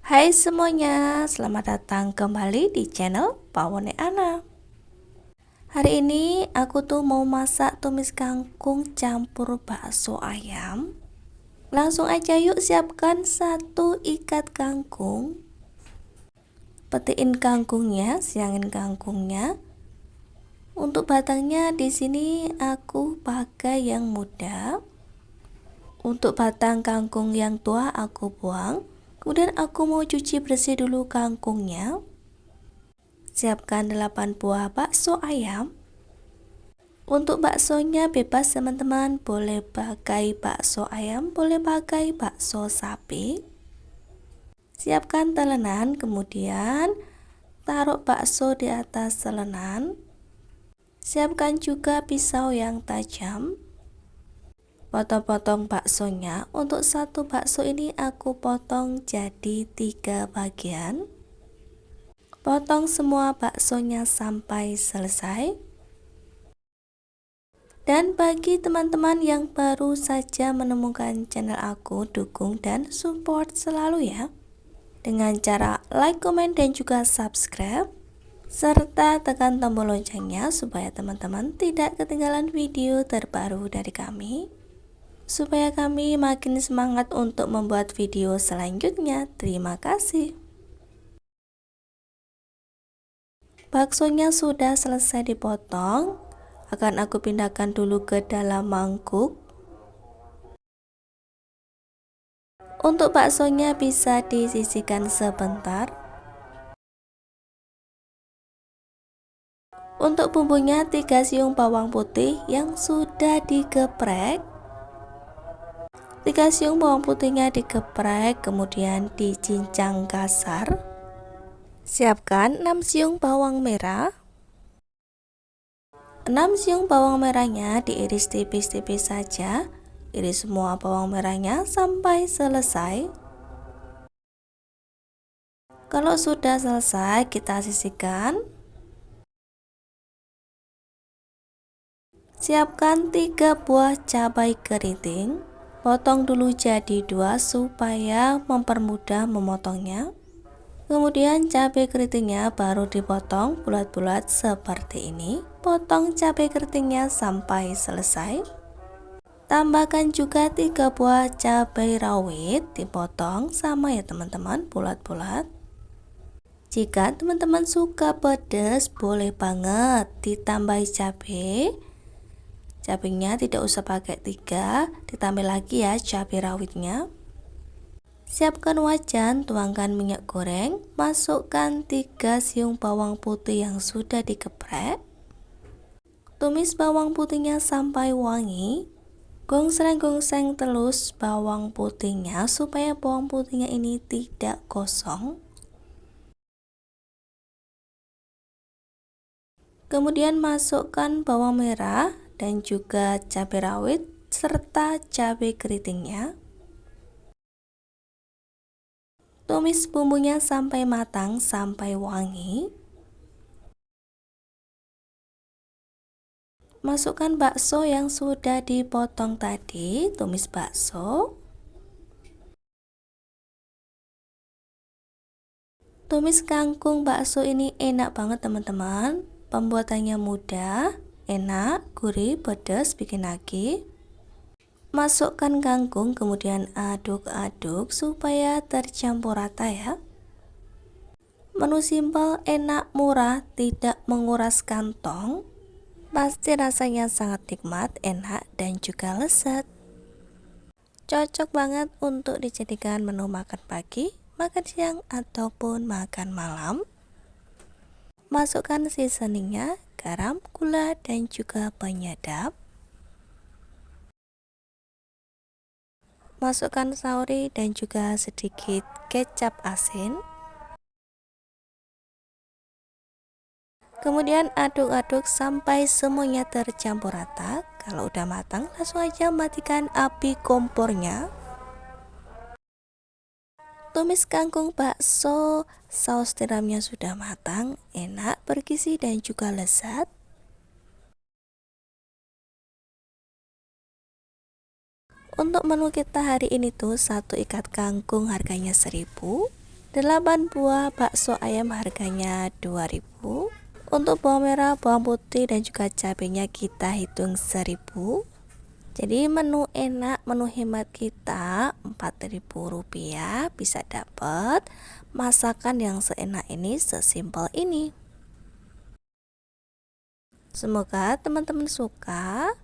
Hai semuanya, selamat datang kembali di channel Pawone Ana. Hari ini aku tuh mau masak tumis kangkung campur bakso ayam. Langsung aja yuk, siapkan satu ikat kangkung. Petiin kangkungnya, siangin kangkungnya. Untuk batangnya di sini aku pakai yang muda. Untuk batang kangkung yang tua aku buang. Kemudian aku mau cuci bersih dulu kangkungnya. Siapkan 8 buah bakso ayam. Untuk baksonya bebas teman-teman, boleh pakai bakso ayam, boleh pakai bakso sapi. Siapkan telenan, kemudian taruh bakso di atas telenan. Siapkan juga pisau yang tajam. Potong-potong baksonya. Untuk satu bakso ini aku potong jadi 3 bagian. Potong semua baksonya sampai selesai. Dan bagi teman-teman yang baru saja menemukan channel aku, dukung dan support selalu ya, dengan cara like, komen, dan juga subscribe, serta tekan tombol loncengnya supaya teman-teman tidak ketinggalan video terbaru dari kami, supaya kami makin semangat untuk membuat video selanjutnya. Terima kasih. Baksonya sudah selesai dipotong, akan aku pindahkan dulu ke dalam mangkuk. Untuk baksonya bisa disisihkan sebentar. Untuk bumbunya 3 siung bawang putih yang sudah digeprek. 3 siung bawang putihnya digeprek kemudian dicincang kasar. Siapkan 6 siung bawang merah. 6 siung bawang merahnya diiris tipis-tipis saja. Iris semua bawang merahnya sampai selesai. Kalau sudah selesai, kita sisihkan. Siapkan 3 buah cabai keriting. Potong dulu jadi 2 supaya mempermudah memotongnya. Kemudian cabai keritingnya baru dipotong bulat-bulat seperti ini. Potong cabai keritingnya sampai selesai. Tambahkan juga 3 buah cabai rawit, dipotong sama ya teman-teman, bulat-bulat. Jika teman-teman suka pedas, boleh banget ditambahi cabai. Cabenya tidak usah pakai 3, ditambah lagi ya cabai rawitnya. Siapkan wajan, tuangkan minyak goreng, masukkan 3 siung bawang putih yang sudah digeprek. Tumis bawang putihnya sampai wangi. Gongseng-gongseng terus bawang putihnya supaya bawang putihnya ini tidak gosong. Kemudian masukkan bawang merah dan juga cabai rawit serta cabai keritingnya. Tumis bumbunya sampai matang, sampai wangi. Masukkan bakso yang sudah dipotong tadi, tumis bakso. Tumis kangkung bakso ini enak banget teman-teman. Pembuatannya mudah, enak, gurih, pedas, bikin nagih. Masukkan kangkung kemudian aduk-aduk supaya tercampur rata ya. Menu simple, enak, murah, tidak menguras kantong. Pasti rasanya sangat nikmat, enak, dan juga lezat. Cocok banget untuk dijadikan menu makan pagi, makan siang, ataupun makan malam. Masukkan seasoningnya, garam, gula, dan juga penyedap. Masukkan saori dan juga sedikit kecap asin. Kemudian aduk-aduk sampai semuanya tercampur rata. Kalau udah matang, langsung aja matikan api kompornya. Tumis kangkung bakso, saus tiramnya sudah matang, enak, bergizi, dan juga lezat. Untuk menu kita hari ini tuh satu ikat kangkung harganya 1.000. 8 buah bakso ayam harganya 2.000. Untuk bawang merah, bawang putih dan juga cabenya kita hitung 1.000. Jadi menu enak, menu hemat kita Rp4.000 bisa dapat masakan yang seenak ini, sesimpel ini. Semoga teman-teman suka,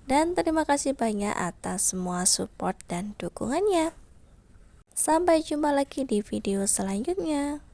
dan terima kasih banyak atas semua support dan dukungannya. Sampai jumpa lagi di video selanjutnya.